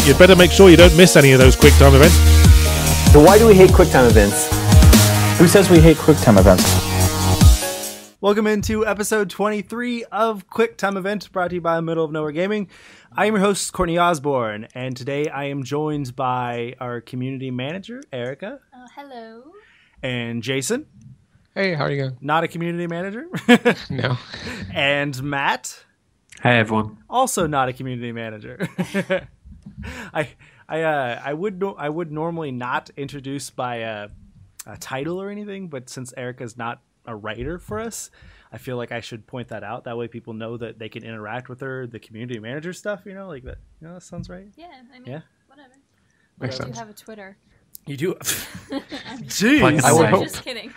you'd better make sure you don't miss any of those QuickTime events. So why do we hate QuickTime events? Who says we hate QuickTime events? Welcome into episode 23 of QuickTime Event, brought to you by Middle of Nowhere Gaming. I am your host, Courtney Osborne, and today I am joined by our community manager, Erica. Hello. And Jason. Hey, how are you going? Not a community manager. No. And Matt. Hey, everyone. Also not a community manager. I would normally not introduce by a title or anything, but since Erica's not a writer for us, I feel like I should point that out. That way people know that they can interact with her, the community manager stuff, like that. That sounds right. Yeah, I mean, yeah? whatever. Makes I do sense. have a Twitter. You do? Jeez. I'm just kidding.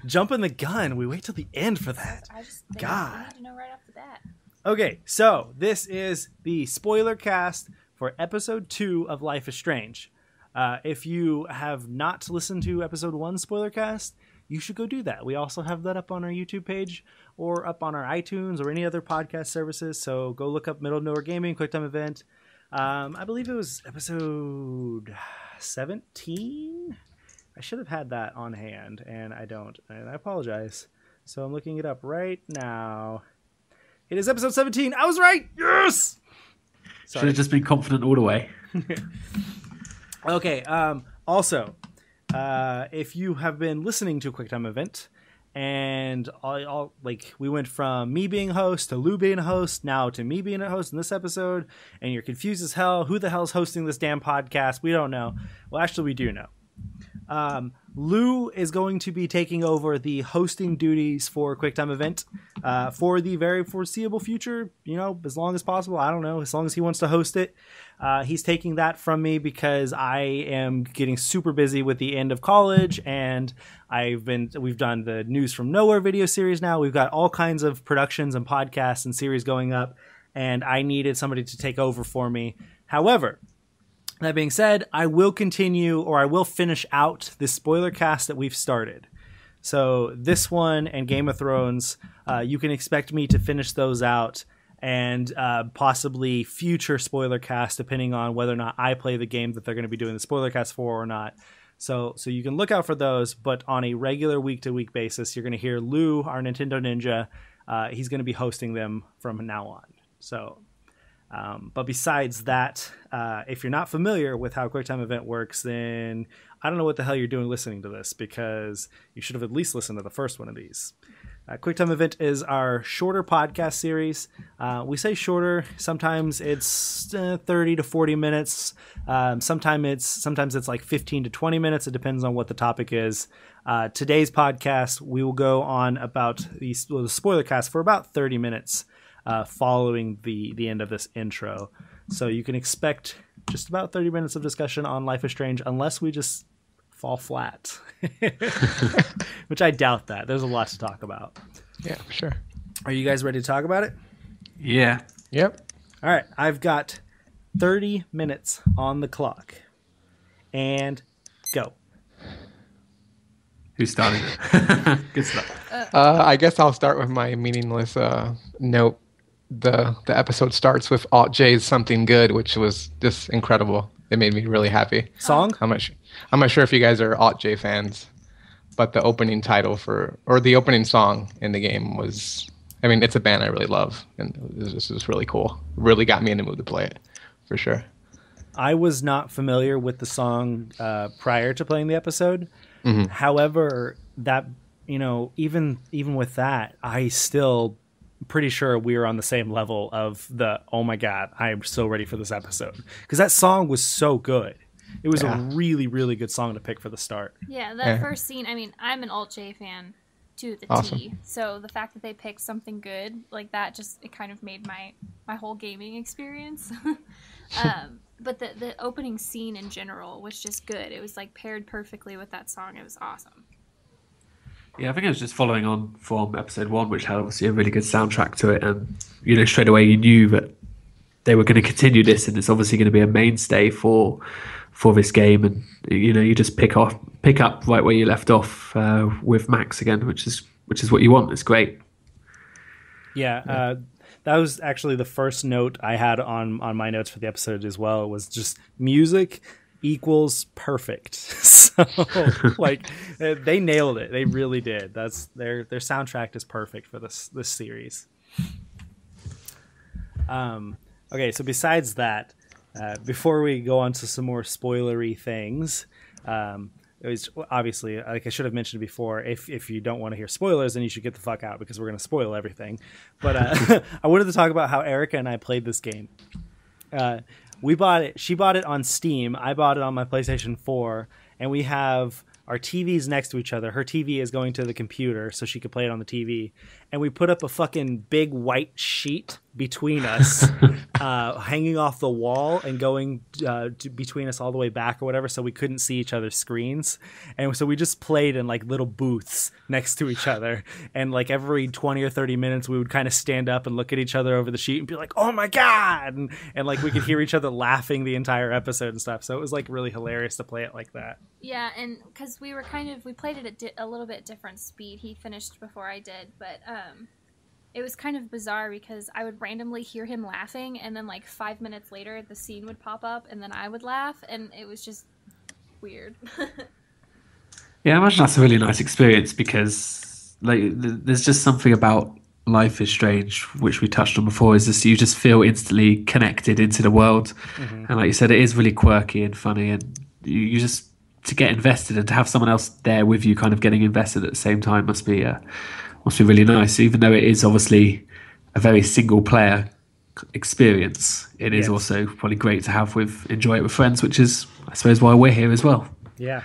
Jumping the gun. We wait till the end for that. I just think God. I need to know right off the bat. Okay, so this is the Spoilercast for episode 2 of Life is Strange. If you have not listened to episode 1 Spoilercast, you should go do that. We also have that up on our YouTube page or up on our iTunes or any other podcast services. So go look up Middle of Nowhere Gaming, QuickTime Event. I believe it was episode 17. I should have had that on hand, and I don't. And I apologize. So I'm looking it up right now. It is episode 17. I was right. Yes! Sorry. Should have just been confident all the way. Okay. Also, if you have been listening to a QuickTime Event, and we went from me being a host to Lou being a host, now to me being a host in this episode, and you're confused as hell. Who the hell is hosting this damn podcast? We don't know. Well, actually, we do know. Lou is going to be taking over the hosting duties for QuickTime Event for the very foreseeable future, as long as possible. I don't know, as long as he wants to host it. He's taking that from me because I am getting super busy with the end of college, and we've done the News from Nowhere video series now. We've got all kinds of productions and podcasts and series going up, and I needed somebody to take over for me. However, that being said, I will continue, or I will finish out the spoiler cast that we've started. So this one and Game of Thrones, you can expect me to finish those out, and possibly future spoiler cast, depending on whether or not I play the game that they're going to be doing the spoiler cast for or not. So you can look out for those, but on a regular week-to-week basis, you're going to hear Lou, our Nintendo Ninja. He's going to be hosting them from now on. So... but besides that, if you're not familiar with how QuickTime Event works, then I don't know what the hell you're doing listening to this, because you should have at least listened to the first one of these. QuickTime Event is our shorter podcast series. We say shorter. Sometimes it's 30 to 40 minutes. Sometimes it's like 15 to 20 minutes. It depends on what the topic is. Today's podcast, we will go on about the spoiler cast for about 30 minutes. Following the end of this intro. So you can expect just about 30 minutes of discussion on Life is Strange, unless we just fall flat. Which I doubt that. There's a lot to talk about. Yeah, for sure. Are you guys ready to talk about it? Yeah. Yep. All right. I've got 30 minutes on the clock. And go. Who's starting? Good stuff. I guess I'll start with my meaningless note. The episode starts with Alt J's "Something Good," which was just incredible. It made me really happy. Song? I'm not sure if you guys are Alt J fans, but the opening title the opening song in the game was, it's a band I really love, and it was just really cool. Really got me in the mood to play it, for sure. I was not familiar with the song prior to playing the episode. Mm-hmm. However, that even with that, I still pretty sure we were on the same level of oh my god, I am so ready for this episode, because that song was so good. It was a really, really good song to pick for the start. Yeah, that first scene, I'm an Alt J fan to the Awesome. T, so the fact that they picked Something Good like that, it kind of made my whole gaming experience. But the opening scene in general was just good. It was like paired perfectly with that song. It was awesome. Yeah, I think it was just following on from episode 1, which had obviously a really good soundtrack to it, and straight away you knew that they were going to continue this, and it's obviously going to be a mainstay for this game, and you just pick up right where you left off with Max again, which is what you want. It's great. Yeah, that was actually the first note I had on my notes for the episode as well. It was just music equals perfect. So like they nailed it. They really did. That's their soundtrack is perfect for this series. Okay, so besides that, before we go on to some more spoilery things, it was obviously, like I should have mentioned before, if you don't want to hear spoilers, then you should get the fuck out because we're going to spoil everything. But I wanted to talk about how Erica and I played this game. We bought it. She bought it on Steam. I bought it on my PlayStation 4, and we have our TVs next to each other. Her TV is going to the computer so she could play it on the TV. And we put up a fucking big white sheet between us, hanging off the wall and going between us all the way back or whatever, so we couldn't see each other's screens. And so we just played in like little booths next to each other. And like every 20 or 30 minutes, we would kind of stand up and look at each other over the sheet and be like, oh my God. And like we could hear each other laughing the entire episode and stuff. So it was like really hilarious to play it like that. Yeah, and because we played it at a little bit different speed. He finished before I did, but it was kind of bizarre because I would randomly hear him laughing, and then like 5 minutes later, the scene would pop up, and then I would laugh, and it was just weird. Yeah, I imagine that's a really nice experience because like there's just something about Life is Strange, which we touched on before, is just you just feel instantly connected into the world. And like you said, it is really quirky and funny, and you just to get invested and to have someone else there with you kind of getting invested at the same time must be really nice. Even though it is obviously a very single player experience, it is also probably great to enjoy it with friends, which is I suppose why we're here as well. Yeah.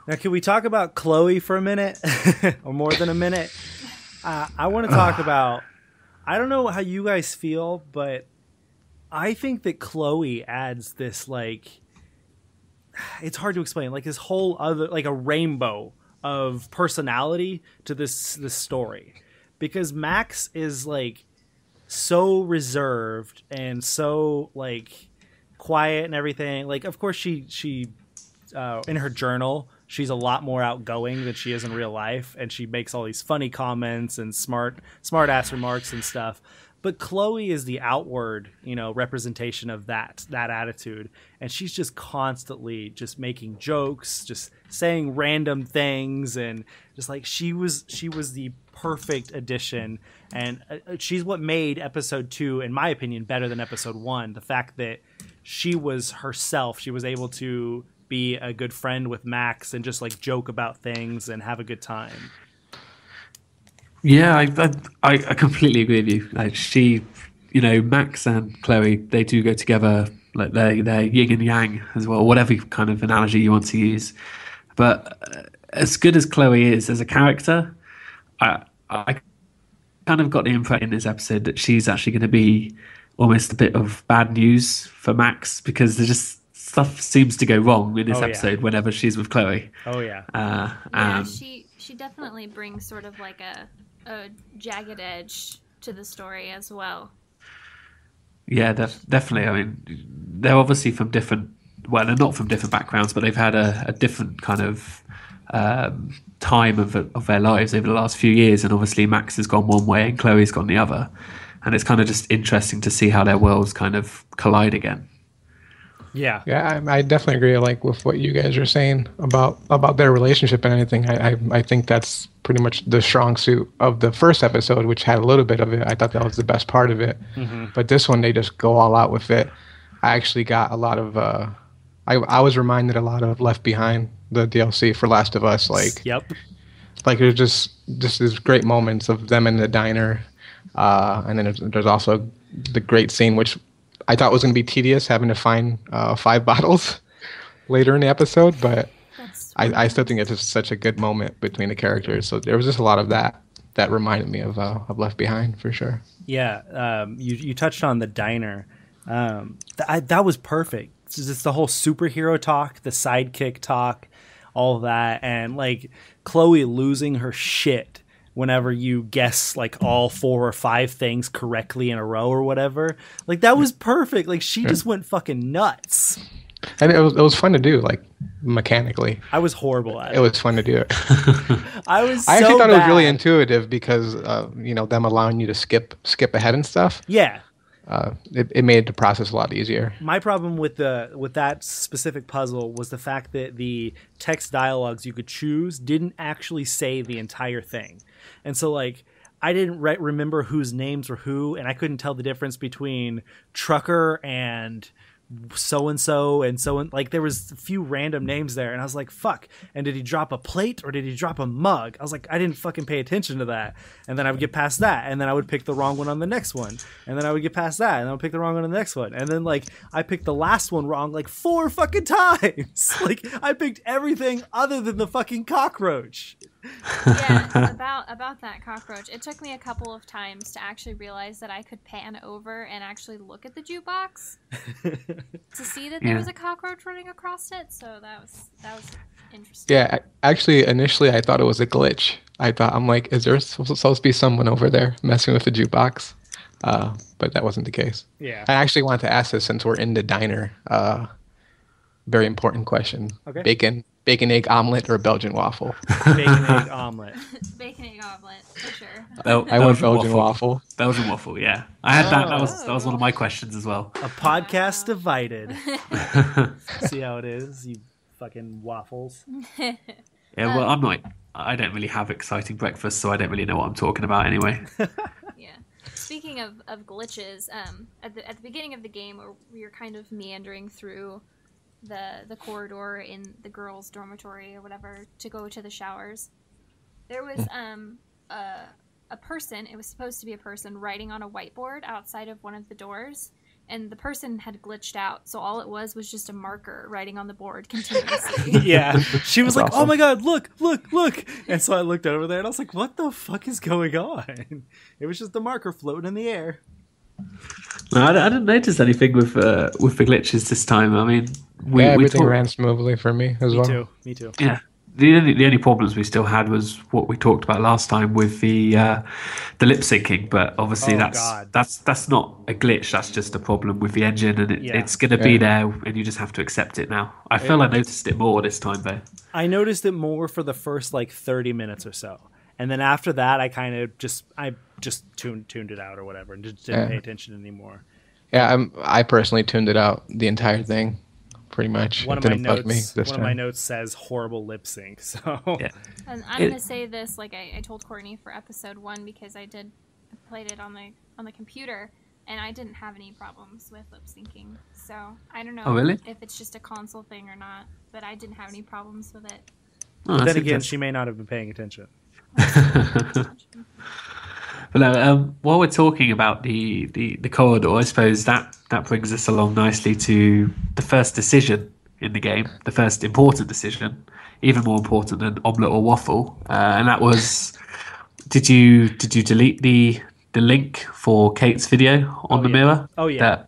Now, can we talk about Chloe for a minute or more than a minute? I want to talk about, I don't know how you guys feel, but I think that Chloe adds this, like, it's hard to explain, like this whole other, like a rainbow of personality to this story, because Max is like so reserved and so like quiet and everything. Like, of course she in her journal, she's a lot more outgoing than she is in real life, and she makes all these funny comments and smart ass remarks and stuff. But Chloe is the outward, representation of that attitude, and she's just constantly just making jokes, just saying random things, and just like she was the perfect addition, and she's what made episode 2, in my opinion, better than episode 1. The fact that she was herself, she was able to be a good friend with Max and just like joke about things and have a good time. Yeah, I completely agree with you. Like she, Max and Chloe, they do go together. Like they're yin and yang as well, whatever kind of analogy you want to use. But as good as Chloe is as a character, I kind of got the impression in this episode that she's actually going to be almost a bit of bad news for Max, because there's just stuff seems to go wrong in this episode whenever she's with Chloe. Oh yeah. Yeah, she definitely brings sort of like a jagged edge to the story as well. Yeah, definitely. I mean, they're obviously from different. Well, they're not from different backgrounds, but they've had a different kind of time of their lives over the last few years. And obviously, Max has gone one way and Chloe's gone the other. And it's kind of just interesting to see how their worlds kind of collide again. Yeah, I definitely agree. Like with what you guys are saying about their relationship and anything. I think that's pretty much the strong suit of the first episode, which had a little bit of it. I thought that was the best part of it. But this one, they just go all out with it. I actually got a lot of. I was reminded a lot of Left Behind, the DLC for Last of Us. Like, like there's just these great moments of them in the diner, and then there's also the great scene which I thought was going to be tedious, having to find 5 bottles later in the episode, but I still think it's just such a good moment between the characters. So there was just a lot of that reminded me of Left Behind for sure. Yeah, you touched on the diner. That was perfect. It's just the whole superhero talk, the sidekick talk, all of that, and like Chloe losing her shit whenever you guess like all 4 or 5 things correctly in a row or whatever. Like that was perfect. Like she just went fucking nuts. And it was fun to do, like mechanically. I was horrible at it. It was fun to do it. I actually thought it was really bad. intuitive because them allowing you to skip ahead and stuff. Yeah. It made the process a lot easier. My problem with that specific puzzle was the fact that the text dialogues you could choose didn't actually say the entire thing. And so like I didn't remember whose names were who, and I couldn't tell the difference between trucker and so-and-so and so on. Like there was a few random names there, and I was like, fuck. And did he drop a plate or did he drop a mug? I was like, I didn't fucking pay attention to that. And then I would get past that, and then I would pick the wrong one on the next one, and then I would get past that, and I would pick the wrong one on the next one, and then like I picked the last one wrong like 4 fucking times. Like I picked everything other than the fucking cockroach. Yeah, about that cockroach. It took me a couple of times to actually realize that I could pan over and actually look at the jukebox to see that there was a cockroach running across it. So that was interesting. Yeah, actually, initially I thought it was a glitch. I'm like, is there supposed to be someone over there messing with the jukebox? But that wasn't the case. Yeah. I actually wanted to ask this since we're in the diner. Very important question. Okay. Bacon, egg omelet, or Belgian waffle? Bacon egg omelet. Bacon egg omelet for sure. I went Belgian waffle. Belgian waffle, yeah. I had that. That was one of my questions as well. A podcast divided. See how it is, you fucking waffles. Yeah, well, I don't really have exciting breakfast, so I don't really know what I'm talking about anyway. Yeah. Speaking of glitches, at the beginning of the game, where we were kind of meandering through the corridor in the girls' dormitory or whatever to go to the showers, there was a person. It was supposed to be a person writing on a whiteboard outside of one of the doors, and the person had glitched out, so all it was just a marker writing on the board continuously. Yeah, she was That's like, awesome. "Oh my god, look!" And so I looked over there, and I was like, "What the fuck is going on?" It was just the marker floating in the air. No, I didn't notice anything with the glitches this time. I mean, Everything ran smoothly for me as well. Me too. Yeah. The only problems we still had was what we talked about last time with the lip syncing, but obviously that's not a glitch. That's just a problem with the engine, and it's going to be there, and you just have to accept it now. I feel I noticed it more this time though. I noticed it more for the first like 30 minutes or so, and then after that, I kind of just tuned it out or whatever, and just didn't pay attention anymore. Yeah, I personally tuned it out the entire thing. Pretty much. One of my notes says horrible lip sync. So yeah. And I'm gonna say this, like I told Courtney for episode 1, because I played it on the computer, and I didn't have any problems with lip syncing. So I don't know if it's just a console thing or not, but I didn't have any problems with it. Oh, then again, she may not have been paying attention. But while we're talking about the corridor, I suppose that brings us along nicely to the first decision in the game, the first important decision, even more important than omelette or waffle, and that was, did you delete the link for Kate's video on the mirror? Oh yeah,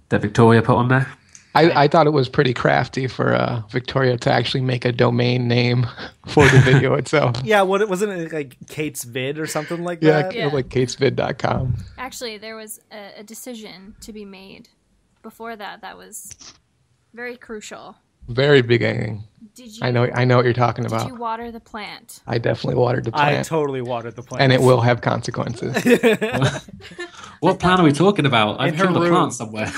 that Victoria put on there. I thought it was pretty crafty for Victoria to actually make a domain name for the video itself. Yeah, wasn't it like Kate's Vid or something like that? Yeah, like katesvid.com. Actually, there was a decision to be made before that was very crucial. Very beginning. I know what you're talking about. Did you water the plant? I definitely watered the plant. I totally watered the plant. And it will have consequences. What plant are we talking about? I killed a plant somewhere.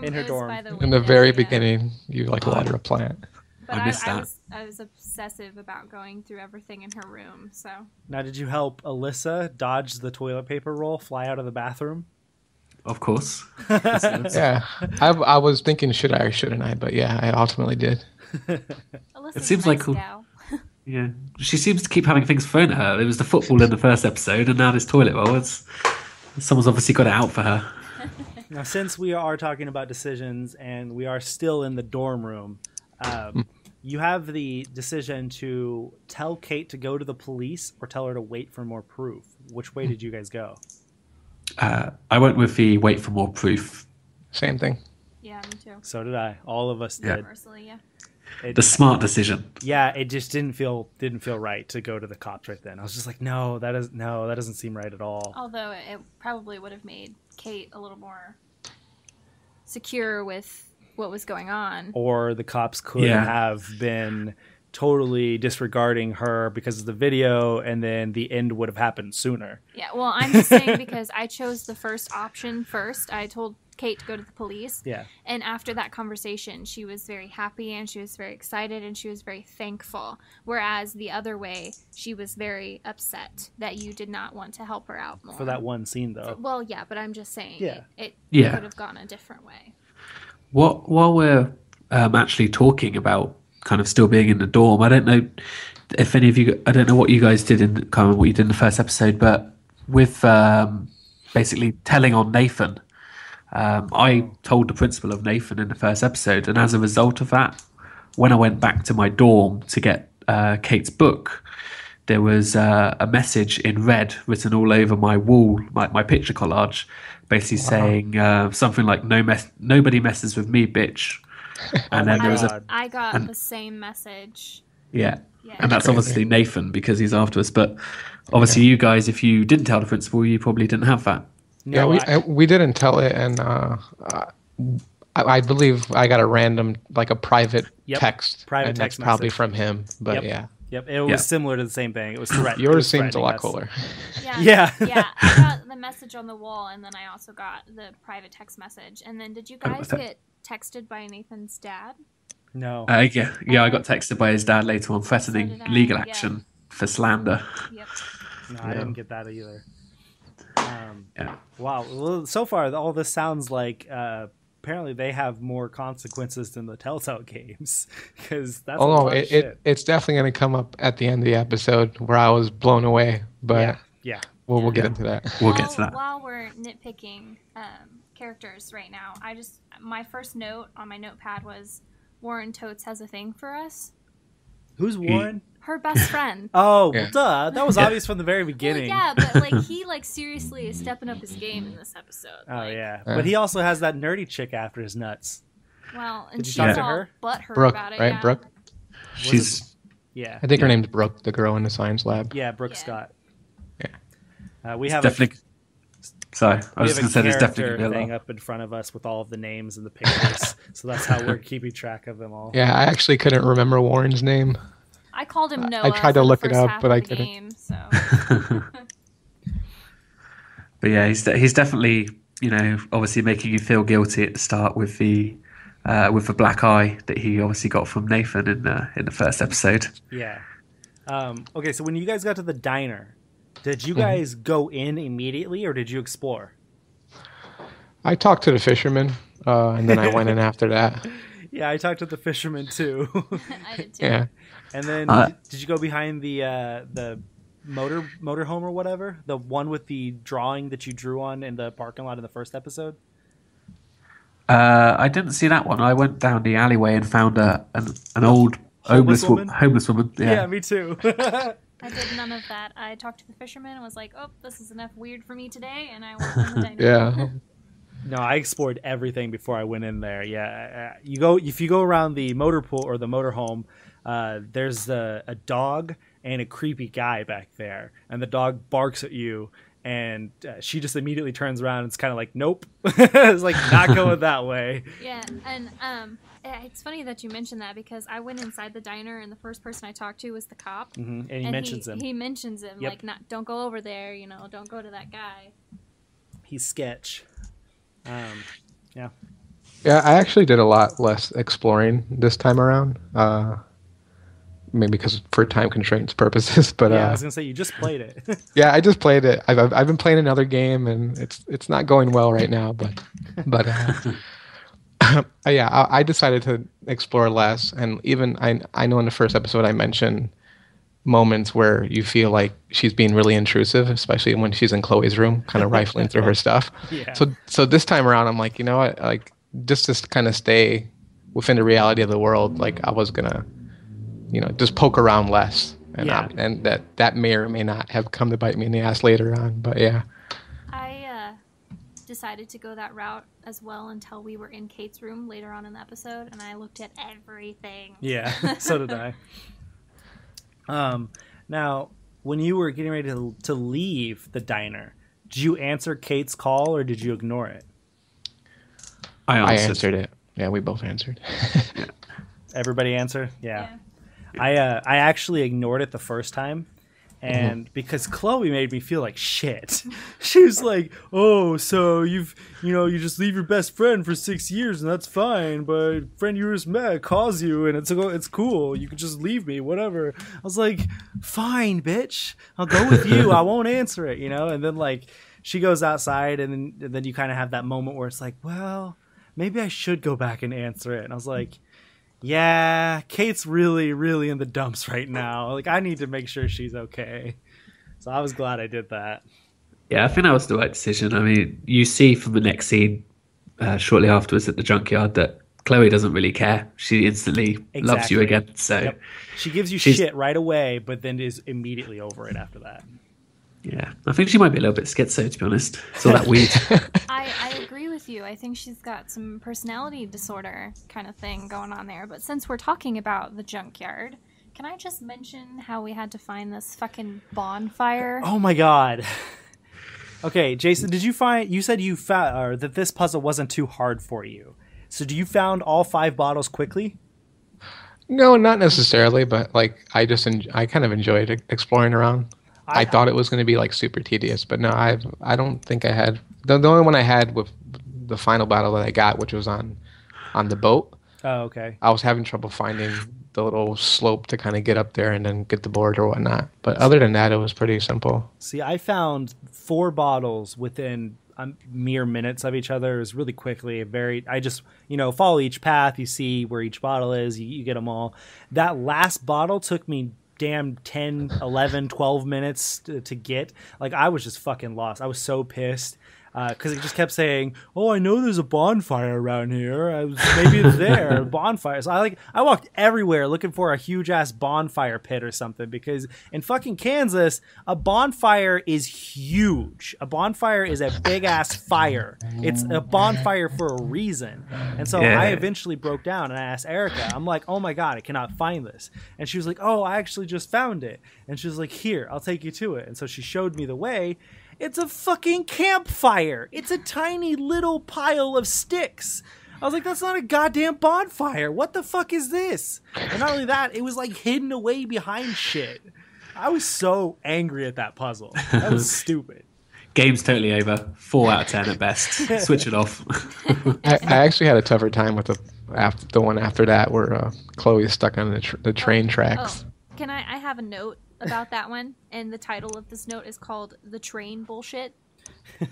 In her dorm. In the very beginning, you water a plant. But I missed that. I was obsessive about going through everything in her room. So now, did you help Alyssa dodge the toilet paper roll, fly out of the bathroom? Of course. Yeah, I was thinking should I or shouldn't I, but yeah, I ultimately did. Alyssa's It seems nice like gal. Yeah, she seems to keep having things thrown at her. There was the football in the first episode, and now this toilet roll. Someone's obviously got it out for her. Now, since we are talking about decisions and we are still in the dorm room, you have the decision to tell Kate to go to the police or tell her to wait for more proof. Which way did you guys go? I went with the wait for more proof. Same thing. Yeah, me too. So did I. All of us did. Universally, yeah. The smart decision. Yeah, it just didn't feel right to go to the cops right then. I was just like, that doesn't seem right at all. Although it probably would have made Kate a little more secure with what was going on. Or the cops could Yeah. have been totally disregarding her because of the video, and then the end would have happened sooner. Yeah, well, I'm just saying because I chose the first option first. I told Kate to go to the police. Yeah. And after that conversation, she was very happy and she was very excited and she was very thankful. Whereas the other way, she was very upset that you did not want to help her out more. For that one scene, though. Well, yeah, but I'm just saying it Yeah. could have gone a different way. While we're actually talking about kind of still being in the dorm, I don't know if any of you, I don't know what you guys did in kind of what you did in the first episode, but with basically telling on Nathan, I told the principal of Nathan in the first episode, and as a result of that, when I went back to my dorm to get Kate's book, there was a message in red written all over my wall, my picture collage, basically saying something like "Nobody messes with me, bitch." And then there was I got the same message. Yeah. Yeah. And that's obviously Nathan because he's after us. But obviously, you guys, if you didn't tell the principal, you probably didn't have that. No, we didn't tell it, and I believe I got a random, like a private text. Private and text that's probably message. from him. But yeah. Yep, it was similar to the same thing. It was threat. Yours seems a lot cooler. Yeah. I got the message on the wall, and then I also got the private text message. And then, did you guys get texted by Nathan's dad? No. I got texted by his dad later on threatening legal action for slander. Yep. No, I didn't get that either. Yeah. Wow. Well, so far, all this sounds like apparently they have more consequences than the Telltale games, because that's a lot of shit. It's definitely going to come up at the end of the episode where I was blown away. But we'll get into that. We'll get to that. While we're nitpicking characters right now, my first note on my notepad was Warren Totes has a thing for us. Who's Warren? Her best friend. Oh, duh. That was obvious from the very beginning. Well, yeah, but he seriously is stepping up his game in this episode. Oh, yeah. But he also has that nerdy chick after his nuts. Well, and Did you she's talk to all her? butthurt Brooke, about it. right? Yeah. Brooke? She's I think her name's Brooke, the girl in the science lab. Yeah, Brooke Scott. Yeah. We have definitely. Sorry, I was we just have going to say there's a definitely character going to thing be a lot. up in front of us with all of the names and the pictures. So that's how we're keeping track of them all. Yeah, I actually couldn't remember Warren's name. I called him Noah. I tried to for the look it first up, half but of I the couldn't. game, so. But yeah, he's definitely, obviously making you feel guilty at the start with the black eye that he obviously got from Nathan in the first episode. Yeah. Okay, so when you guys got to the diner, did you guys go in immediately or did you explore? I talked to the fisherman, and then I went in after that. Yeah, I talked to the fisherman too. I did too. Yeah. And then did you go behind the motorhome or whatever? The one with the drawing that you drew on in the parking lot in the first episode? I didn't see that one. I went down the alleyway and found an old homeless woman. Yeah, me too. I did none of that. I talked to the fisherman and was like, "Oh, this is enough weird for me today," and I went in the diner. Yeah. No, I explored everything before I went in there. Yeah, if you go around the motor pool or the motorhome, there's a dog and a creepy guy back there, and the dog barks at you, and she just immediately turns around and it's kind of like, nope, it's like not going that way. Yeah, and it's funny that you mentioned that because I went inside the diner and the first person I talked to was the cop, And he mentions him. He mentions him Yep. like, don't go over there, don't go to that guy. He's sketch. Yeah. Yeah, I actually did a lot less exploring this time around. Maybe because for time constraints purposes, but Yeah, I was gonna say you just played it. yeah, I just played it. I've been playing another game, and it's not going well right now. But yeah, I decided to explore less, and even I know in the first episode I mentioned moments where you feel like she's being really intrusive, especially when she's in Chloe's room, kind of rifling through her stuff. Yeah. So this time around, I'm like, you know what, like just to kind of stay within the reality of the world, like I was gonna, just poke around less, and and that may or may not have come to bite me in the ass later on. But yeah. I decided to go that route as well until we were in Kate's room later on in the episode, and I looked at everything. Yeah, so did I. Now, when you were getting ready to leave the diner, did you answer Kate's call or did you ignore it? I I answered. answered it. Yeah, we both answered. Everybody answer? Yeah. I actually ignored it the first time. And because Chloe made me feel like shit. She was like, "Oh, so you just leave your best friend for 6 years and that's fine, but friend you just met calls you and it's cool. You can just leave me, whatever." I was like, "Fine, bitch. I'll go with you. I won't answer it, And then like she goes outside and then you kind of have that moment where it's like, "Well, maybe I should go back and answer it." And I was like, yeah, Kate's really, really in the dumps right now. Like, I need to make sure she's okay. So I was glad I did that. Yeah, I think that was the right decision. I mean, you see from the next scene shortly afterwards at the junkyard that Chloe doesn't really care. She instantly loves you again. So she gives you shit right away, but then is immediately over it after that. Yeah, I think she might be a little bit schizo, to be honest. It's all that weird. I agree with you. I think she's got some personality disorder kind of thing going on there. But since we're talking about the junkyard, can I just mention how we had to find this fucking bonfire? Oh my god. Okay, Jason, did you find? You said you found that this puzzle wasn't too hard for you. So, do you found all 5 bottles quickly? No, not necessarily, but like I kind of enjoyed exploring around. I thought it was going to be like super tedious, but no, I don't think I had the only one I had with the final battle that I got, which was on the boat. Oh, okay. I was having trouble finding the little slope to kind of get up there and then get the board or whatnot. But other than that, it was pretty simple. See, I found 4 bottles within mere minutes of each other. It was really quickly. I just follow each path. You see where each bottle is. You get them all. That last bottle took me damn 10, 11, 12 minutes to get. Like, I was just fucking lost. I was so pissed because it just kept saying, "Oh, I know there's a bonfire around here. Maybe it's there, a bonfire." So I walked everywhere looking for a huge ass bonfire pit or something, because in fucking Kansas, a bonfire is huge. A bonfire is a big ass fire. It's a bonfire for a reason. And so I eventually broke down and I asked Erica. I'm like, "Oh my god, I cannot find this." And she was like, "Oh, I actually just found it." And she was like, "Here, I'll take you to it." And so she showed me the way. It's a fucking campfire. It's a tiny little pile of sticks. I was like, that's not a goddamn bonfire. What the fuck is this? And not only that, it was like hidden away behind shit. I was so angry at that puzzle. That was stupid. Game's totally over. 4 out of 10 at best. Switch it off. I actually had a tougher time with the one after that where Chloe is stuck on the train tracks. Oh. Can I have a note about that one? And the title of this note is called "The Train Bullshit."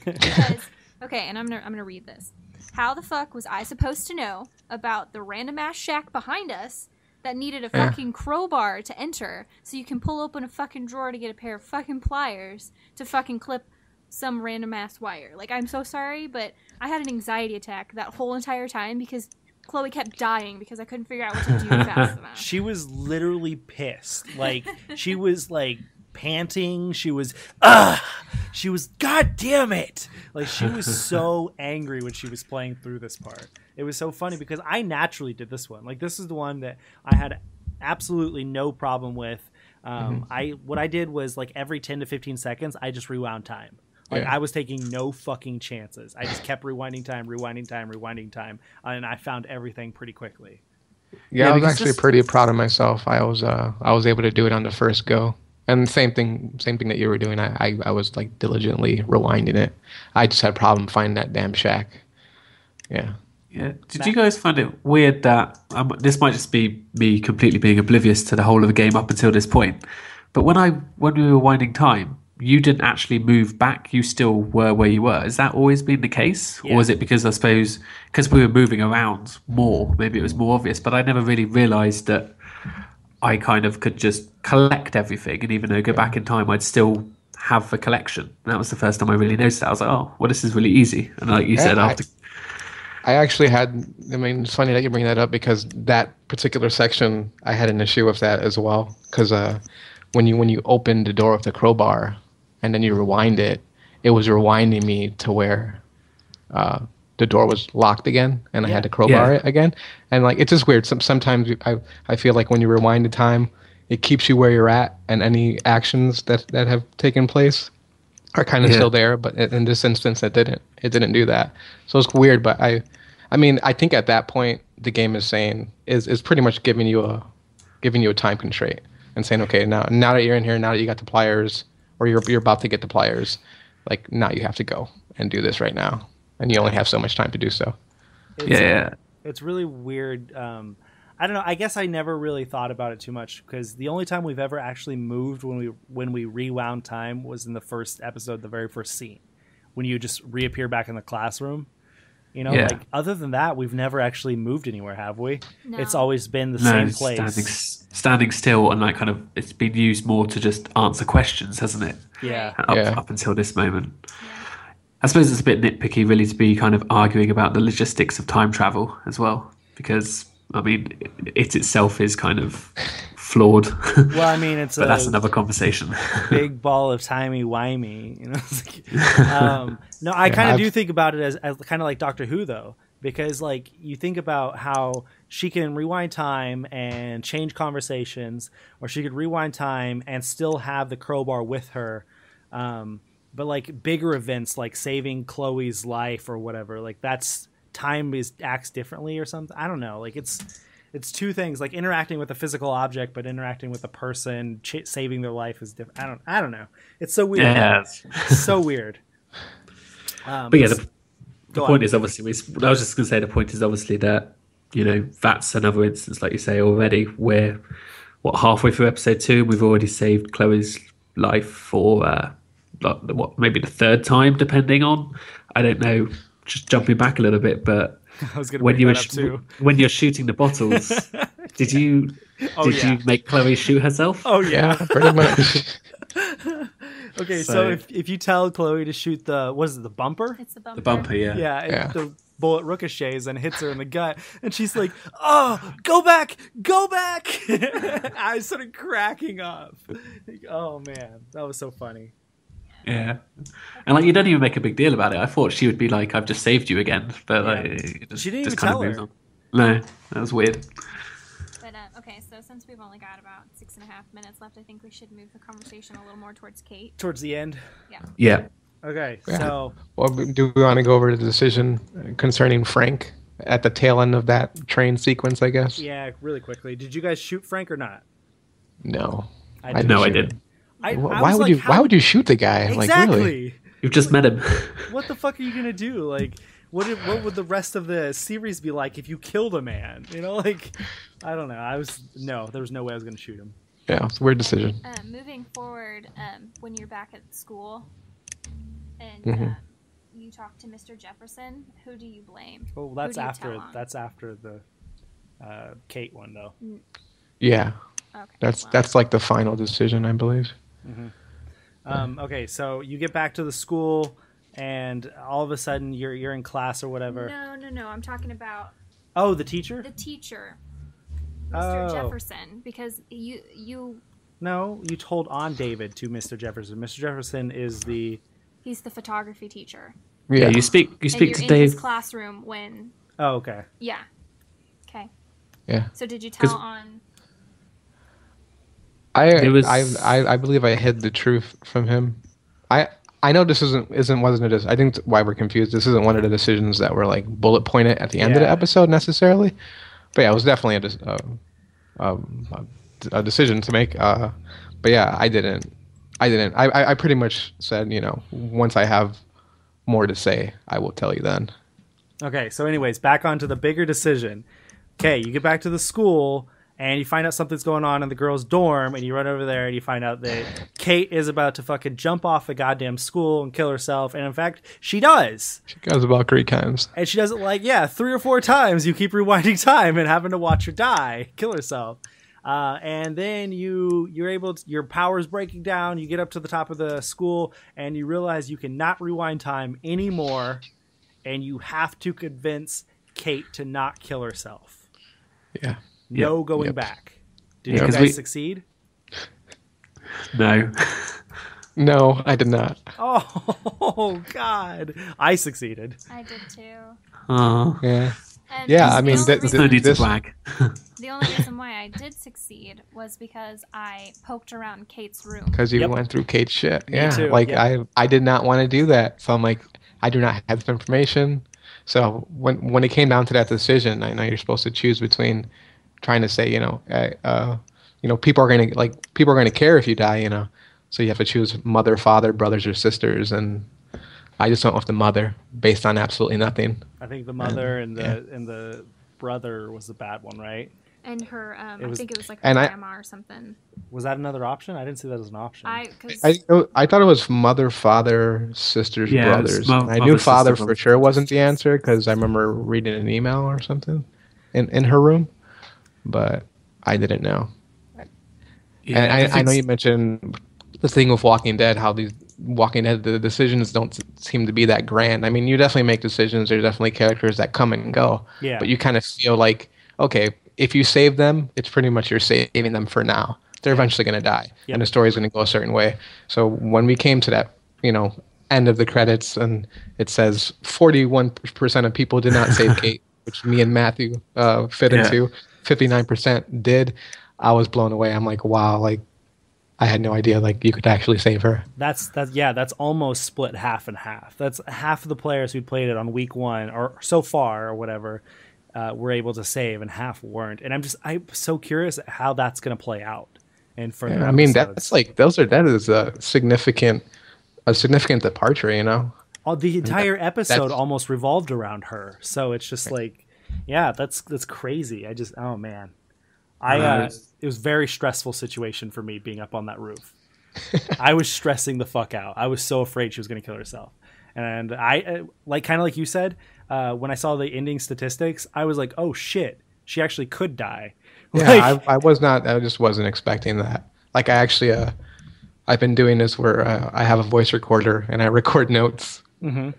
Because, okay, and I'm gonna read this. How the fuck was I supposed to know about the random ass shack behind us that needed a fucking crowbar to enter, so you can pull open a fucking drawer to get a pair of fucking pliers to fucking clip some random ass wire? Like, I'm so sorry, but I had an anxiety attack that whole entire time because Chloe kept dying because I couldn't figure out what to do fast enough. She was literally pissed. Like, she was like panting. She was, God damn it. Like, she was so angry when she was playing through this part. It was so funny because I naturally did this one. Like, this is the one that I had absolutely no problem with. What I did was, like, every 10 to 15 seconds, I just rewound time. Like, I was taking no fucking chances. I just kept rewinding time, and I found everything pretty quickly. Yeah, I was actually pretty proud of myself. I was able to do it on the first go. And same thing that you were doing. I was like diligently rewinding it. I just had a problem finding that damn shack. Yeah. Yeah. Did you guys find it weird that this might just be me completely being oblivious to the whole of the game up until this point, but when we were winding time, you didn't actually move back. You still were where you were. Has that always been the case? Yeah. Or is it because, I suppose, because we were moving around more, maybe it was more obvious, but I never really realised that I kind of could just collect everything, and even though I go back in time, I'd still have the collection. And that was the first time I really noticed that. I was like, oh, well, this is really easy. And like you said, after... I actually had, it's funny that you bring that up, because that particular section, I had an issue with that as well. Because when you open the door with the crowbar, and then you rewind it, it was rewinding me to where the door was locked again, and I had to crowbar it again. And like, it's just weird. Sometimes I feel like when you rewind the time, it keeps you where you're at, and any actions that have taken place are kind of still there. But in this instance, it didn't do that. So it's weird. But I I mean, I think at that point the game is saying is pretty much giving you a time constraint and saying, okay, now that you're in here, now that you got the pliers, or you're about to get the pliers, like now you have to go and do this right now, and you only have so much time to do so. It's really weird. I don't know. I guess I never really thought about it too much because the only time we've ever actually moved when we rewound time was in the first episode, the very first scene, when you just reappear back in the classroom. You know, like other than that, we've never actually moved anywhere, have we? No. It's always been the same place. Standing still, and like kind of, it's been used more to just answer questions, hasn't it? Yeah. Up until this moment. Yeah. I suppose it's a bit nitpicky, really, to be kind of arguing about the logistics of time travel as well, because I mean, it itself is kind of flawed. Well, I mean, it's but that's another conversation. Big ball of timey-wimey, you know. No, I kind of do think about it as kind of like Doctor Who, though, because like you think about how she can rewind time and change conversations, or she could rewind time and still have the crowbar with her. But like bigger events, like saving Chloe's life or whatever, like that's time acts differently or something. I don't know. Like it's two things, like interacting with a physical object, but interacting with a person, saving their life is different. I don't know. It's so weird. Yeah, it's so weird. But yeah, the point is obviously. I was just going to say the point is obviously that, you know, that's another instance, like you say already, where halfway through episode 2, we've already saved Chloe's life for maybe the third time, depending on, I don't know. Just jumping back a little bit, but I was when you're shooting the bottles, did you make Chloe shoot herself? Oh yeah, pretty much. Okay, so if you tell Chloe to shoot the bumper? It's the bumper. The bumper, yeah. Yeah. The bullet ricochets and hits her in the gut, and she's like, "Oh, go back!" I started cracking up. Like, oh man, that was so funny. Yeah, and like you don't even make a big deal about it. I thought she would be like, "I've just saved you again," but like, she didn't even tell her. No, that was weird. But okay, so since we've only got about 6.5 minutes left, I think we should move the conversation a little more towards Kate. Towards the end. Yeah. Okay, yeah. So. Well, do we want to go over the decision concerning Frank at the tail end of that train sequence? I guess. Yeah, really quickly. Did you guys shoot Frank or not? No. I didn't. Why would you shoot the guy? Exactly. Like, really? You've just met him. What the fuck are you gonna do? Like, what would the rest of the series be like if you killed a man? You know, like, I don't know. There was no way I was gonna shoot him. Yeah, it's a weird decision. Moving forward, when you're back at school and you talk to Mr. Jefferson, who do you blame? Oh, that's after the Kate one, though. Yeah. Okay, that's like the final decision, I believe. Mm-hmm. Okay, so you get back to the school, and all of a sudden you're in class or whatever. No. I'm talking about. Oh, the teacher. The teacher, Mr. Jefferson, because you. No, you told on David to Mr. Jefferson. Mr. Jefferson is He's the photography teacher. Yeah, you speak and to you're Dave. In his classroom when. Oh, okay. Yeah. Okay. Yeah. So did you tell on? I believe I hid the truth from him. I know this wasn't a. I think why we're confused. This isn't one of the decisions that were like bullet pointed at the end of the episode necessarily, but yeah, it was definitely a decision to make. But yeah, I didn't. I pretty much said, you know, once I have more to say, I will tell you then. Okay, so anyways, back onto the bigger decision. Okay, you get back to the school. And you find out something's going on in the girls' dorm, and you run over there and you find out that Kate is about to fucking jump off the goddamn school and kill herself. And in fact, she does. She goes about 3 times. And she does it like, 3 or 4 times. You keep rewinding time and having to watch her kill herself. And then you're able to, your power's breaking down. You get up to the top of the school and you realize you cannot rewind time anymore. And you have to convince Kate to not kill herself. Yeah. No going back. Did you guys succeed? No. No, I did not. Oh, God. I succeeded. I did too. Oh. Yeah. And I mean, no need to flag. The only reason why I did succeed was because I poked around Kate's room. Because you went through Kate's shit. Me too. Like, I did not want to do that. So I'm like, I do not have the information. So when it came down to that decision, I know you're supposed to choose between trying to say, people are gonna care if you die, So you have to choose mother, father, brothers, or sisters, and I just went with the mother based on absolutely nothing. I think the mother and the brother was the bad one, right? And her, I think it was like her and grandma or something. Was that another option? I didn't see that as an option. I thought it was mother, father, sisters, brothers. I knew father for sure wasn't the answer because I remember reading an email or something in her room, but I didn't know. Yeah, and I know you mentioned the thing with Walking Dead, how these Walking Dead, the decisions don't seem to be that grand. I mean, you definitely make decisions. There's definitely characters that come and go. Yeah. But you kind of feel like, okay, if you save them, it's pretty much you're saving them for now. They're eventually going to die, and the story's going to go a certain way. So when we came to that, end of the credits, and it says 41% of people did not save Kate, which me and Matthew fit into. 59% did. I was blown away. I'm like, wow, like I had no idea like you could actually save her. That's almost split half and half. That's half of the players who played it on week 1 or so far or whatever were able to save, and half weren't. And I'm so curious how that's going to play out. And for I mean, that's like that is a significant departure. The entire episode almost revolved around her. So it's just like, yeah, that's crazy. Oh man, it was a very stressful situation for me being up on that roof. I was stressing the fuck out. I was so afraid she was going to kill herself. And I kind of like you said, when I saw the ending statistics, I was like, oh shit, she actually could die. Yeah, I was not. I just wasn't expecting that. Like I actually, I've been doing this where I have a voice recorder and I record notes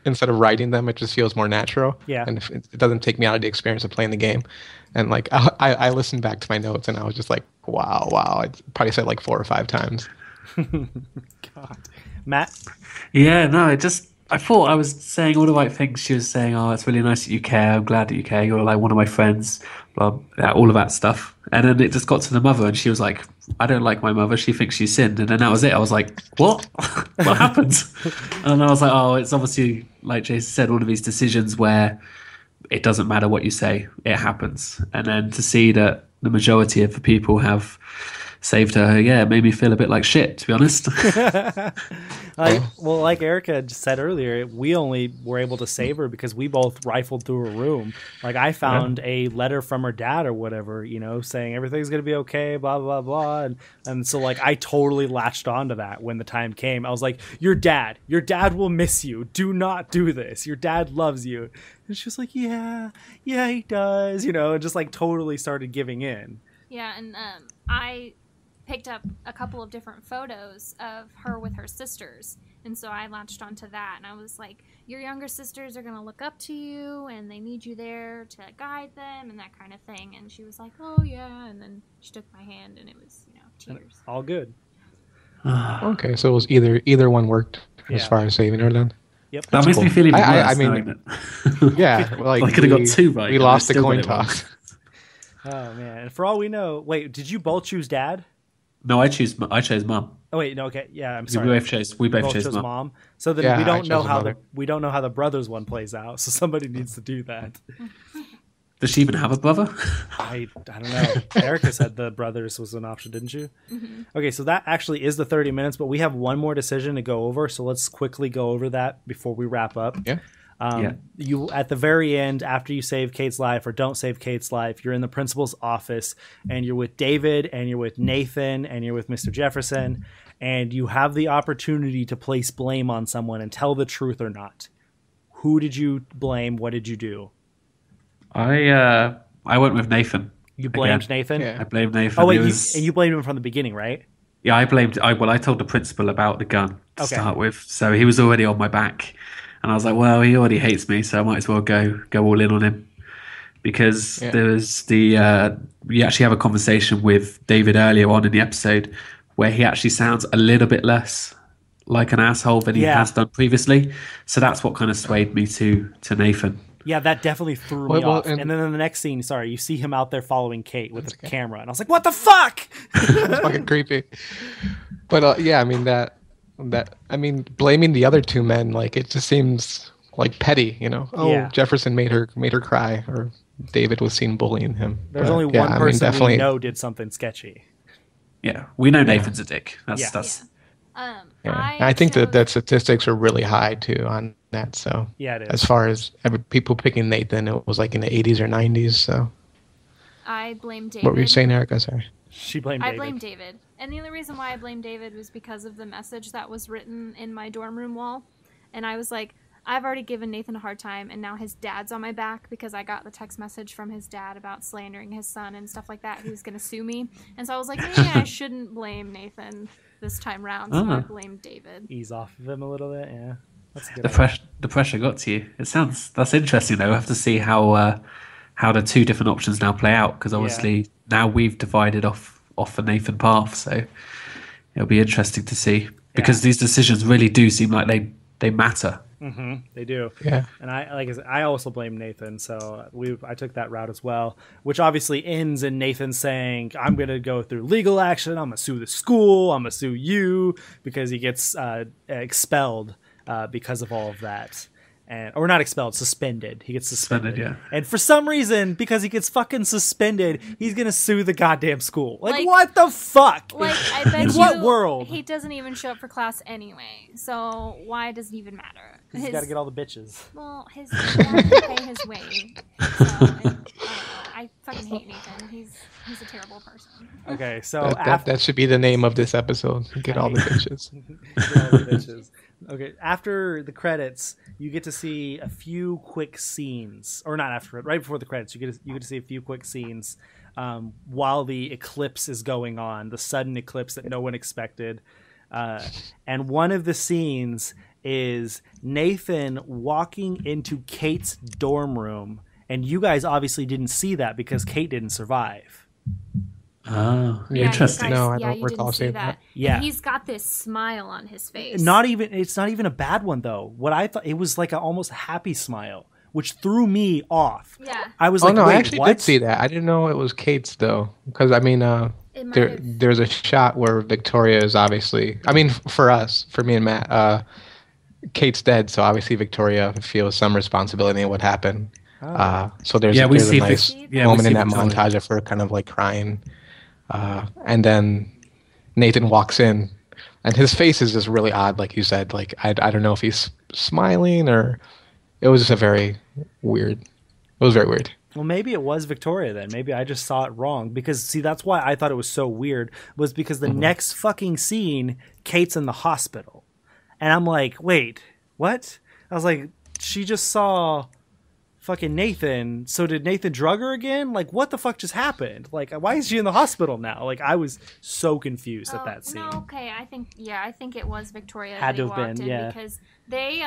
instead of writing them. It just feels more natural. Yeah, and it doesn't take me out of the experience of playing the game. And like I listened back to my notes and I was just like, wow. I probably said like 4 or 5 times. God, Matt. Yeah, no, I thought I was saying all the right things. She was saying, "Oh, it's really nice that you care. I'm glad that you care. You're like one of my friends." Blah, all of that stuff. And then it just got to the mother, and she was like, "I don't like my mother. She thinks she sinned." And then that was it. I was like, "What? What happened?" And I was like, "Oh, it's obviously like Jason said, all of these decisions where it doesn't matter what you say, it happens." And then to see that the majority of the people have saved her, it made me feel a bit like shit, to be honest. Like Erica just said earlier, we only were able to save her because we both rifled through her room. Like I found a letter from her dad or whatever, saying everything's gonna be okay, blah blah blah, and so like I totally latched onto that when the time came. I was like, your dad will miss you. Do not do this. Your dad loves you. And she was like, yeah, he does, and just like totally started giving in. Yeah, and I picked up a couple of different photos of her with her sisters, and so I latched onto that, and I was like, your younger sisters are going to look up to you and they need you there to guide them and that kind of thing. And she was like, oh yeah, and then she took my hand and it was tears. All good. Okay, so it was either one worked as far as saving her then. Yep. That makes me feel even worse. I mean, yeah, like I could have got 2 right. We lost the coin toss. Oh man! And for all we know, wait, did you both choose dad? No, I chose mom. Oh wait, no, okay, yeah, I'm sorry. We both chose mom. So then we don't know how the brothers one plays out. So somebody needs to do that. Does she even have a brother? I don't know. Erica said the brothers was an option, didn't you? Mm-hmm. Okay, so that actually is the 30 minutes, but we have one more decision to go over. So let's quickly go over that before we wrap up. Yeah. You at the very end, after you save Kate's life or don't save Kate's life, you're in the principal's office and you're with David and you're with Nathan and you're with Mr. Jefferson, and you have the opportunity to place blame on someone and tell the truth or not. Who did you blame? What did you do? I went with Nathan. You blamed Nathan? Yeah. I blamed Nathan. Oh wait, and you blamed him from the beginning, right? Yeah, I told the principal about the gun to start with, so he was already on my back. And I was like, well, he already hates me, so I might as well go all in on him. Because there was we actually have a conversation with David earlier on in the episode where he actually sounds a little bit less like an asshole than he has done previously. So that's what kind of swayed me to Nathan. Yeah, that definitely threw me off. And then in the next scene, you see him out there following Kate with the camera. And I was like, what the fuck? It's fucking creepy. But I mean, blaming the other 2 men, like, it just seems like petty, you know. Oh, Yeah. Jefferson made her cry, or David was seen bullying him. There's But, only yeah, one I mean, person definitely, we know did something sketchy. Yeah, we know Nathan's a dick. That's Yeah. I think chose- that statistics are really high too on that. So Yeah, it is. as far as people picking Nathan, it was like in the 80s or 90s. So I blame David. what were you saying, Erica? Sorry. She blamed David. I blame David. And the only reason why I blame David was because of the message that was written in my dorm room wall. And I was like, I've already given Nathan a hard time, and now his dad's on my back because I got the text message from his dad about slandering his son and stuff like that. He was going to sue me. And so I was like, maybe I shouldn't blame Nathan this time round. So I blamed David. Ease off of him a little bit, yeah. That's a good the pressure got to you. That's interesting though. We'll have to see how the two different options now play out, because obviously now we've divided off the Nathan path. So it'll be interesting to see, because these decisions really do seem like they matter. Mm-hmm, they do. Yeah. And I also blame Nathan, so I took that route as well, which obviously ends in Nathan saying, I'm going to go through legal action, I'm going to sue the school, I'm going to sue you, because he gets expelled because of all of that. Or not expelled, suspended. He gets suspended. Yeah. And for some reason, because he gets fucking suspended, he's going to sue the goddamn school. Like, Like- what the fuck? Like, I bet In you what world? he doesn't even show up for class anyway. So why does it even matter? He's got to get all the bitches. Well, his dad can pay his way. So, I fucking hate Nathan. He's a terrible person. Okay, so That should be the name of this episode. Get all the bitches. Get all the bitches. Okay, after the credits, you get to see a few quick scenes, or not after it, right before the credits. You get to see a few quick scenes while the eclipse is going on, the sudden eclipse that no one expected. And one of the scenes is Nathan walking into Kate's dorm room, and you guys obviously didn't see that because Kate didn't survive. Oh, Yeah, interesting. you guys- No, I yeah, don't you recall didn't see seeing that. that. Yeah. And he's got this smile on his face. It's not even a bad one though. What I thought, it was like an almost happy smile, which threw me off. Yeah. I was Oh like, no, wait, I actually what? did see that. I didn't know it was Kate's though, because I mean, It might have- there's a shot where Victoria is obviously. I mean, for me and Matt, Kate's dead, so obviously Victoria feels some responsibility in what happened. So there's Yeah, we there's see a nice Vic- yeah, we moment see in that Victoria. montage of her kind of like crying, and then Nathan walks in, and his face is just really odd, like you said. Like I don't know if he's smiling or it was just a very weird. It was very weird. Well, maybe it was Victoria then. Maybe I just saw it wrong. Because, see, that's why I thought it was so weird, was because the next fucking scene, Kate's in the hospital. And I'm like, wait, what? I was like, she just saw fucking Nathan. So did Nathan drug her again? Like, what the fuck just happened? Like, why is she in the hospital now? Like, I was so confused at that scene. No, okay. I think it was Victoria Had that to he have walked been, in yeah. because they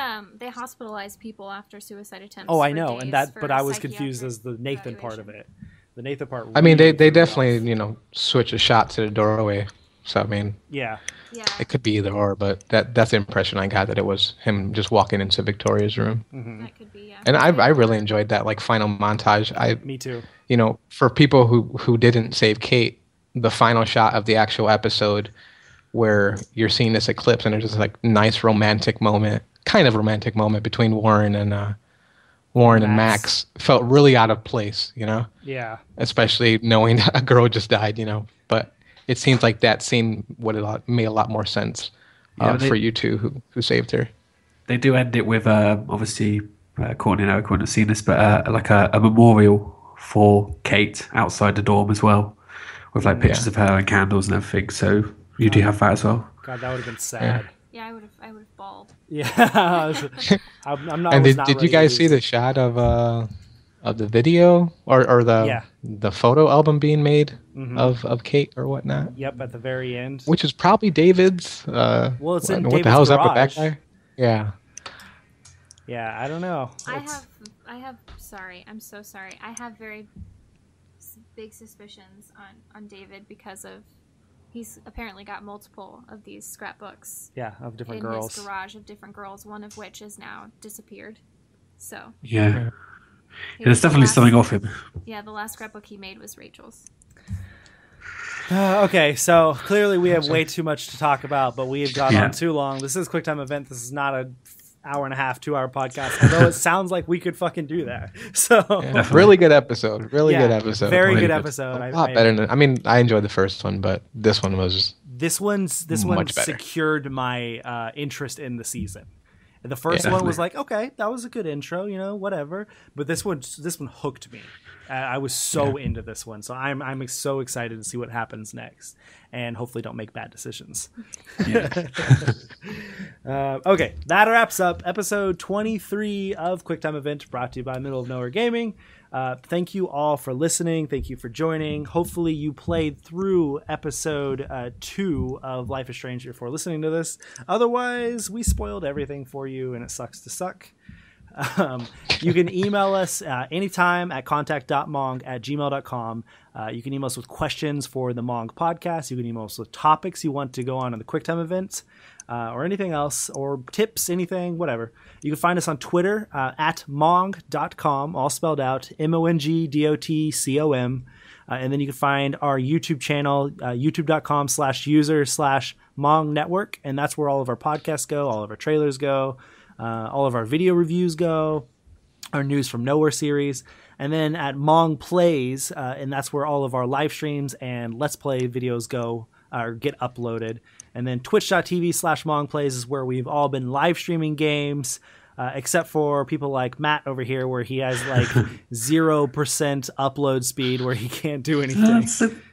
hospitalize people after suicide attempts. Oh, I for know. days And that, for but I was confused psychiatric as the Nathan part of evaluation. it. The Nathan part. I mean, really they threw me definitely off. switch a shot to the doorway. So I mean, Yeah. Yeah. it could be either or, but that's the impression I got, that it was him just walking into Victoria's room. That could be, yeah. And I really enjoyed that like final montage. Me too. For people who didn't save Kate, the final shot of the actual episode where you're seeing this eclipse and there's this like nice romantic moment, kind of romantic moment between Warren and Max felt really out of place, Yeah. especially knowing that a girl just died, but it seems like that scene would have made a lot more sense for you two who saved her. They do end it with obviously Courtney and Eric wouldn't have seen this, but like a memorial for Kate outside the dorm as well, with like pictures of her and candles and everything. So you do have that as well. God, that would have been sad. Yeah, I would have bawled. Yeah. I'm not. And was not did ready you to guys lose see it. the shot of the video or the photo album being made of Kate or whatnot? Yep, at the very end. Which is probably David's. Well, it's in what David's the hell is up with that garage. guy? Yeah. Yeah, I don't know. Sorry, I'm so sorry. I have very big suspicions on David because of he's apparently got multiple of these scrapbooks Yeah, of different in girls. his garage of different girls, one of which is now disappeared. So Yeah. he There's was the definitely last- something off him. Yeah, the last scrapbook he made was Rachel's. Okay, so clearly we have way too much to talk about, but we have gone Yeah. on too long. This is QuickTime Event. This is not a hour and a half, 2 hour podcast. Although it sounds like we could fucking do that. So really good episode. Really yeah, good episode. Very Really good episode. A lot better than. I mean, I enjoyed the first one, but this one was. This one much better. secured my interest in the season. The first Yeah, one was like, okay, that was a good intro, whatever. But this one hooked me. I was so into this one, so I'm so excited to see what happens next, and hopefully don't make bad decisions. Yeah. Okay, that wraps up episode 23 of QuickTime Event, brought to you by Middle of Nowhere Gaming. Thank you all for listening. Thank you for joining. Hopefully you played through episode 2 of Life is Strange before listening to this. Otherwise, we spoiled everything for you, and it sucks to suck. You can email us anytime at contact.mong@gmail.com. You can email us with questions for the Mong podcast. You can email us with topics you want to go on in the QuickTime event, or anything else, or tips, anything, whatever. You can find us on Twitter at mong.com, all spelled out, MONGDOTCOM. And then you can find our YouTube channel, youtube.com/user/Mong Network. And that's where all of our podcasts go, all of our trailers go. All of our video reviews go, our News from Nowhere series, and then at Mong Plays, and that's where all of our live streams and Let's Play videos go or get uploaded. And then twitch.tv/Mong Plays is where we've all been live streaming games, except for people like Matt over here, where he has like 0% upload speed, where he can't do anything.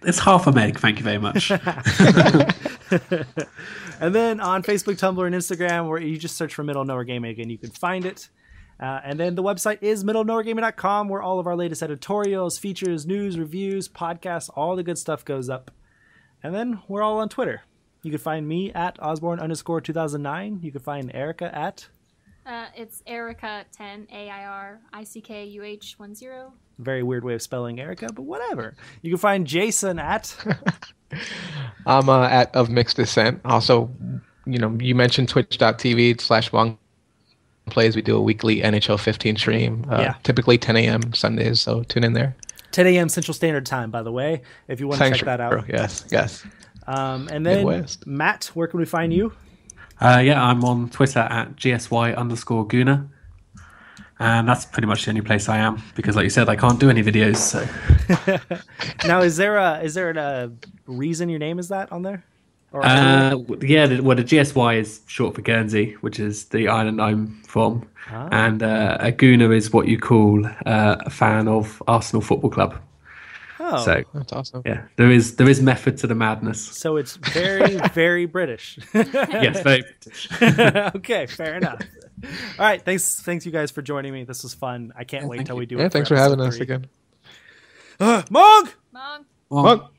It's half a meg. Thank you very much. And then on Facebook, Tumblr, and Instagram, where you just search for Middle of Nowhere Gaming, and you can find it. And then the website is middleofnowheregaming.com, where all of our latest editorials, features, news, reviews, podcasts, all the good stuff goes up. And then we're all on Twitter. You can find me at Osborne_2009. You can find Erica at... It's Erica10, AIRICKUH10. Very weird way of spelling Erica, but whatever. You can find Jason at... I'm at Of Mixed Descent. Also, you mentioned twitch.tv/Mong Plays. We do a weekly NHL 15 stream, typically 10 a.m. Sundays, so tune in there. 10 a.m. Central Standard Time, by the way, if you want to check that out. Yes. And then, Midwest. Matt, where can we find you? I'm on Twitter at GSY_Guna. And that's pretty much the only place I am, because like you said, I can't do any videos. So now, is there a reason your name is that on there? Or the GSY is short for Guernsey, which is the island I'm from. And a Guna is what you call a fan of Arsenal Football Club. Oh, so that's awesome. Yeah, there is method to the madness. So it's very, very British. Yes, very British. Okay, fair enough. All right, thanks you guys for joining me. This was fun. I can't wait till we do it. Yeah, thanks for having us again. Mong! Mong. Mong.